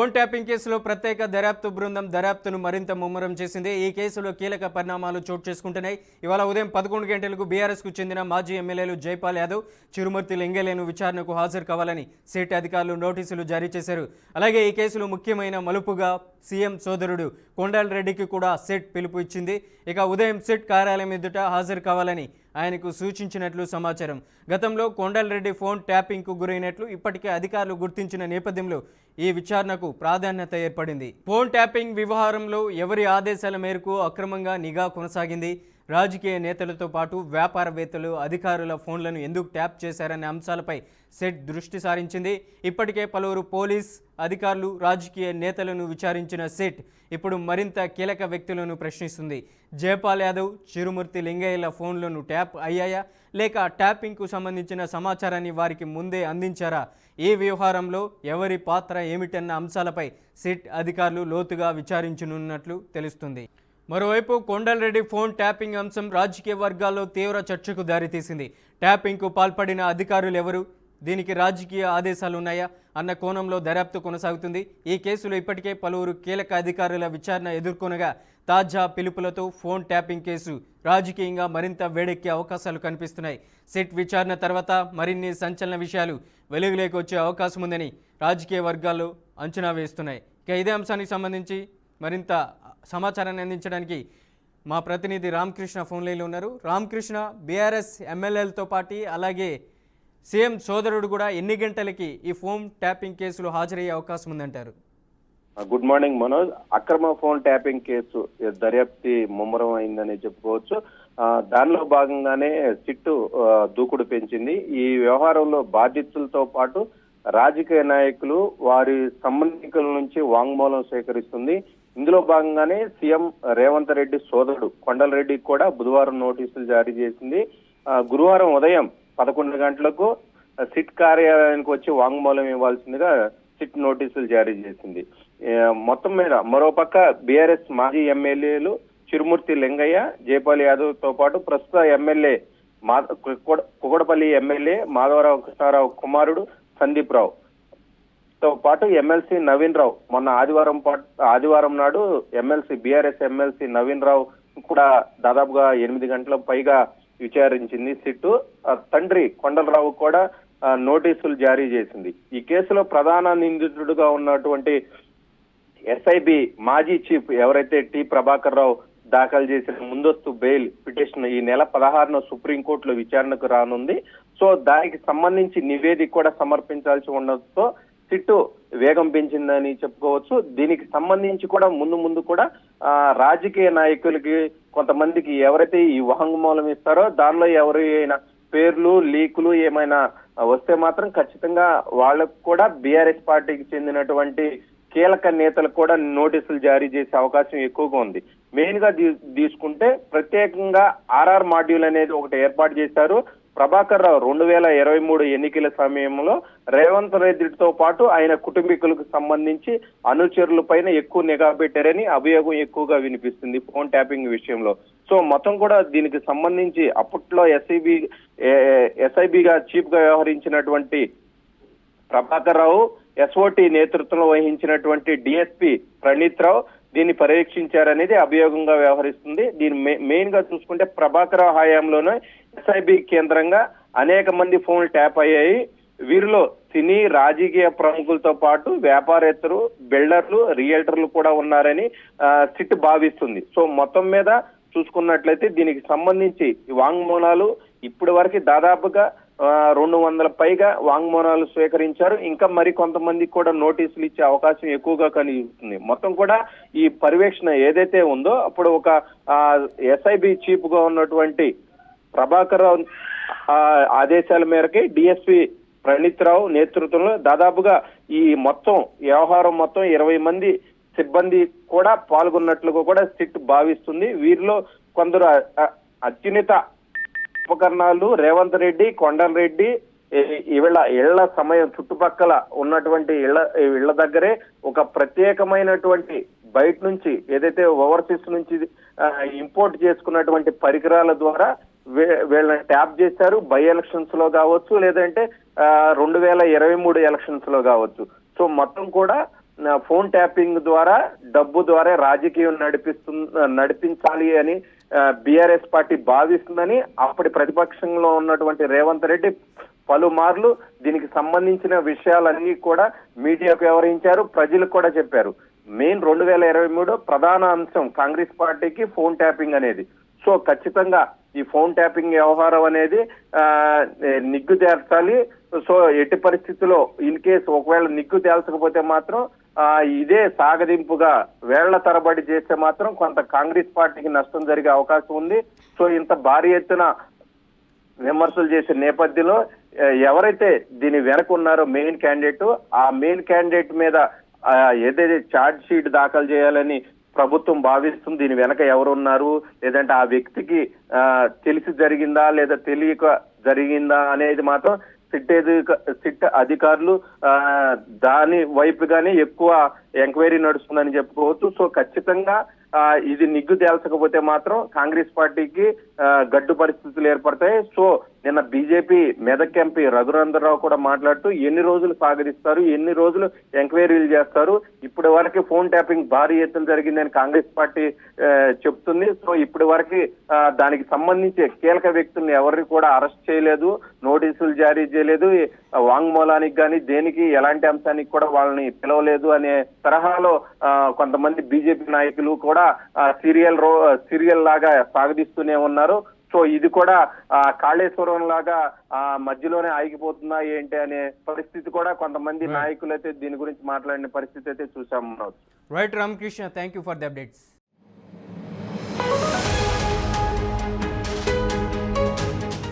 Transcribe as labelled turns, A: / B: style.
A: Phone tapping కేసులో ప్రత్యేక దర్యాప్తు బృందం దర్యాప్తును మరింత ముమ్మరం చేసింది. ఈ కేసులో కీలక పరిణామాలు చోటు చేసుకుంటున్నాయి. ఇవాళ ఉదయం 11 గంటలకు బీఆర్ఎస్కు చెందిన మాజీ ఎమ్మెల్యేలు జైపాల్ యాదవ్, చిరుమూర్తి లింగేలేను విచారణకు హాజరు కావాలని సిట్ అధికారులు నోటీసులు జారీ చేశారు. అలాగే ఈ కేసులో ముఖ్యమైన మలుపుగా సీఎం సోదరుడు కొండాల రెడ్డికి కూడా సిట్ పిలుపు ఇచ్చింది. ఇక ఉదయం సిట్ కార్యాలయం ఎదుట హాజరు కావాలని ఆయనకు సూచించినట్లు సమాచారం. గతంలో కొండాల రెడ్డి ఫోన్ ట్యాపింగ్కు గురైనట్లు ఇప్పటికే అధికారులు గుర్తించిన నేపథ్యంలో ఈ విచారణకు ప్రాధాన్యత ఏర్పడింది. ఫోన్ ట్యాపింగ్ వ్యవహారంలో ఎవరి ఆదేశాల మేరకు అక్రమంగా నిఘా కొనసాగింది, రాజకీయ నేతలతో పాటు వ్యాపారవేత్తలు అధికారుల ఫోన్లను ఎందుకు ట్యాప్ చేశారనే అంశాలపై సెట్ దృష్టి సారించింది. ఇప్పటికే పలువురు పోలీస్ అధికారులు, రాజకీయ నేతలను విచారించిన సెట్ ఇప్పుడు మరింత కీలక వ్యక్తులను ప్రశ్నిస్తుంది. జైపాల్ యాదవ్, చిరుమూర్తి లింగయ్యల ఫోన్లను ట్యాప్ అయ్యాయా లేక ట్యాపింగ్కు సంబంధించిన సమాచారాన్ని వారికి ముందే అందించారా? ఈ వ్యవహారంలో ఎవరి పాత్ర ఏమిటన్న అంశాలపై సిట్ అధికారులు లోతుగా విచారించనున్నట్లు తెలుస్తుంది. మరోవైపు కొండాల రెడ్డి ఫోన్ ట్యాపింగ్ అంశం రాజకీయ వర్గాల్లో తీవ్ర చర్చకు దారితీసింది. ట్యాపింగ్కు పాల్పడిన అధికారులు ఎవరు, దీనికి రాజకీయ ఆదేశాలు ఉన్నాయా అన్న కోణంలో దర్యాప్తు కొనసాగుతుంది. ఈ కేసులో ఇప్పటికే పలువురు కీలక అధికారుల విచారణ ఎదుర్కొనగా తాజా పిలుపులతో ఫోన్ ట్యాపింగ్ కేసు రాజకీయంగా మరింత వేడెక్కే అవకాశాలు కనిపిస్తున్నాయి. సిట్ విచారణ తర్వాత మరిన్ని సంచలన విషయాలు వెలుగులోకి వచ్చే అవకాశం ఉందని రాజకీయ వర్గాలు అంచనా వేస్తున్నాయి. ఇక ఇదే అంశానికి సంబంధించి మరింత సమాచారాన్ని అందించడానికి మా ప్రతినిధి రామకృష్ణ ఫోన్ లైన్లో ఉన్నారు. రామకృష్ణ, బీఆర్ఎస్ ఎమ్మెల్యేలతో పాటు అలాగే సీఎం సోదరుడు కూడా ఎన్ని గంటలకి ఈ ఫోన్ ట్యాపింగ్ కేసులో హాజరయ్యే అవకాశం ఉందంటారు?
B: Good morning Manoj. అక్రమ ఫోన్ ట్యాపింగ్ కేసు దర్యాప్తి ముమ్మరం అయిందని చెప్పుకోవచ్చు. దానిలో భాగంగానే సిట్టు దూకుడు పెంచింది. ఈ వ్యవహారంలో బాధితులతో పాటు రాజకీయ నాయకులు, వారి సంబంధికుల నుంచి వాంగ్మూలం సేకరిస్తుంది. ఇందులో భాగంగానే సీఎం రేవంత్ రెడ్డి సోదరుడు కొండల రెడ్డికి కూడా బుధవారం నోటీసులు జారీ చేసింది. గురువారం ఉదయం 11 గంటలకు సిట్ కార్యాలయానికి వచ్చి వాంగ్మూలం ఇవ్వాల్సిందిగా సిట్ నోటీసులు జారీ చేసింది. మొత్తం మీద మరోపక్క బీఆర్ఎస్ మాజీ ఎమ్మెల్యేలు చిరుమూర్తి లింగయ్య, జైపాల్ యాదవ్ తో పాటు ప్రస్తుత ఎమ్మెల్యే కుకడపల్లి ఎమ్మెల్యే మాధవరావు కృష్ణారావు కుమారుడు సందీప్ రావు తో పాటు ఎమ్మెల్సీ నవీన్ రావు, మొన్న ఆదివారం నాడు బీఆర్ఎస్ ఎమ్మెల్సీ నవీన్ రావు కూడా దాదాపుగా 8 గంటల పైగా విచారించింది సిట్టు. తండ్రి కొండలరావు కూడా నోటీసులు జారీ చేసింది. ఈ కేసులో ప్రధాన నిందితుడుగా ఉన్నటువంటి ఎస్ఐబి మాజీ చీఫ్ ఎవరైతే టి ప్రభాకర్ రావు దాఖలు చేసిన ముందస్తు బెయిల్ పిటిషన్ ఈ నెల 16న సుప్రీంకోర్టులో విచారణకు రానుంది. సో దానికి సంబంధించి నివేదిక కూడా సమర్పించాల్సి ఉండడంతో సిట్టు వేగం పెంచిందని చెప్పుకోవచ్చు. దీనికి సంబంధించి కూడా ముందు కూడా రాజకీయ నాయకులకి కొంతమందికి ఎవరైతే ఈ వాంగ్మూలం ఇస్తారో దానిలో ఎవరైనా పేర్లు లీకులు ఏమైనా వస్తే మాత్రం ఖచ్చితంగా వాళ్ళకు కూడా బీఆర్ఎస్ పార్టీకి చెందినటువంటి కీలక నేతలకు కూడా నోటీసులు జారీ చేసే అవకాశం ఎక్కువగా ఉంది. మెయిన్ గా తీసుకుంటే ప్రత్యేకంగా ఆర్ఆర్ మాడ్యూల్ అనేది ఒకటి ఏర్పాటు చేశారు. ప్రభాకర్ రావు 2023 ఎన్నికల సమయంలో రేవంత్ రెడ్డితో పాటు ఆయన కుటుంబీకులకు సంబంధించి అనుచరుల పైన ఎక్కువ నిఘా పెట్టారని అభియోగం ఎక్కువగా వినిపిస్తుంది ఫోన్ ట్యాపింగ్ విషయంలో. సో మొత్తం కూడా దీనికి సంబంధించి అప్పట్లో ఎస్ఐబిగా చీఫ్ గా వ్యవహరించినటువంటి ప్రభాకర్ రావు, ఎస్ఓటి నేతృత్వంలో వహించినటువంటి డిఎస్పీ ప్రణీత్ రావు దీన్ని పర్యవేక్షించారనేది అభియోగంగా వ్యవహరిస్తుంది. దీని మెయిన్ గా చూసుకుంటే ప్రభాకర్ రావు హయాంలోనే ఎస్ఐబి కేంద్రంగా అనేక మంది ఫోన్లు ట్యాప్ అయ్యాయి. వీరిలో సినీ రాజకీయ ప్రముఖులతో పాటు వ్యాపారేత్తరు, బిల్డర్లు, రియల్టర్లు కూడా ఉన్నారని సిట్ భావిస్తుంది. సో మొత్తం మీద చూసుకున్నట్లయితే దీనికి సంబంధించి వాంగ్మూలాలు ఇప్పటి వరకు దాదాపుగా 200 పైగా వాంగ్మూలాలు స్వీకరించారు. ఇంకా మరి కొంతమందికి కూడా నోటీసులు ఇచ్చే అవకాశం ఎక్కువగా కనిపిస్తుంది. మొత్తం కూడా ఈ పర్యవేక్షణ ఏదైతే ఉందో అప్పుడు ఒక ఎస్ఐబి చీఫ్ గా ఉన్నటువంటి ప్రభాకర్ రావు ఆదేశాల మేరకి డిఎస్పీ ప్రణీత్ రావు నేతృత్వంలో దాదాపుగా ఈ మొత్తం వ్యవహారం మొత్తం 20 మంది సిబ్బంది కూడా పాల్గొన్నట్లుగా కూడా సిట్ భావిస్తుంది. వీరిలో కొందరు అత్యున్నత ఉపకరణాలు రేవంత్ రెడ్డి, కొండల రెడ్డి ఇళ్ల సమయం చుట్టుపక్కల ఉన్నటువంటి ఇళ్ల దగ్గరే ఒక ప్రత్యేకమైనటువంటి బయట నుంచి ఏదైతే ఓవర్సీస్ నుంచి ఇంపోర్ట్ చేసుకున్నటువంటి పరికరాల ద్వారా వీళ్ళని ట్యాప్ చేశారు. బై ఎలక్షన్స్ లో కావచ్చు, లేదంటే 2023 ఎలక్షన్స్ లో కావచ్చు. సో మొత్తం కూడా ఫోన్ ట్యాపింగ్ ద్వారా డబ్బు ద్వారా రాజకీయం నడిపించాలి అని బీఆర్ఎస్ పార్టీ భావిస్తుందని అప్పటి ప్రతిపక్షంలో ఉన్నటువంటి రేవంత్ రెడ్డి పలుమార్లు దీనికి సంబంధించిన విషయాలన్నీ కూడా మీడియాకు వ్యవహరించారు, ప్రజలకు కూడా చెప్పారు. మెయిన్ 2023 ప్రధాన అంశం కాంగ్రెస్ పార్టీకి ఫోన్ ట్యాపింగ్ అనేది. సో ఖచ్చితంగా ఈ ఫోన్ ట్యాపింగ్ వ్యవహారం అనేది నిగ్గు తేల్చాలి. సో ఎట్టి పరిస్థితుల్లో ఇన్ కేసు ఒకవేళ నిగ్గు తేల్చకపోతే మాత్రం ఇదే సాగదింపుగా వేళ్ల తరబడి చేస్తే మాత్రం కొంత కాంగ్రెస్ పార్టీకి నష్టం జరిగే అవకాశం ఉంది. సో ఇంత భారీ ఎత్తున విమర్శలు చేసే నేపథ్యంలో ఎవరైతే దీని వెనక ఉన్నారో మెయిన్ క్యాండిడేట్, ఆ మెయిన్ క్యాండిడేట్ మీద ఏదైతే ఛార్జ్ షీట్ దాఖలు చేయాలని ప్రభుత్వం భావిస్తుంది, దీని వెనక ఎవరున్నారు, లేదంటే ఆ వ్యక్తికి తెలిసి జరిగిందా లేదా తెలియక జరిగిందా అనేది మాత్రం సిట్ అధికారులు దాని వైపుగానే ఎక్కువ ఎంక్వైరీ నడుస్తుందని చెప్పుకోవచ్చు. సో ఖచ్చితంగా ఇది నిగ్గు తేల్చకపోతే మాత్రం కాంగ్రెస్ పార్టీకి గడ్డు పరిస్థితులు ఏర్పడతాయి. సో నిన్న బీజేపీ మెదక్ ఎంపీ రఘునందనరావు కూడా మాట్లాడుతూ ఎన్ని రోజులు సాగరిస్తారు, ఎన్ని రోజులు ఎంక్వైరీలు చేస్తారు, ఇప్పటి వరకు ఫోన్ ట్యాపింగ్ భారీ ఎత్తున జరిగిందని కాంగ్రెస్ పార్టీ చెప్తుంది. సో ఇప్పటి వరకు దానికి సంబంధించి కీలక వ్యక్తుల్ని ఎవరిని కూడా అరెస్ట్ చేయలేదు, నోటీసులు జారీ చేయలేదు, వాంగ్మూలానికి కానీ దేనికి ఎలాంటి అంశానికి కూడా వాళ్ళని పిలవలేదు అనే తరహాలో కొంతమంది బీజేపీ నాయకులు కూడా సీరియల్ లాగా సాగదీస్తూనే ఉన్నారు. సో ఇది కూడా కాళేశ్వరం లాగా మధ్యలోనే ఆగిపోతుందా ఏంటి అనే పరిస్థితి కూడా కొంతమంది నాయకులు అయితే దీని గురించి మాట్లాడిన పరిస్థితి అయితే చూసాం.
A: Right Ramakrishna, thank you for the updates.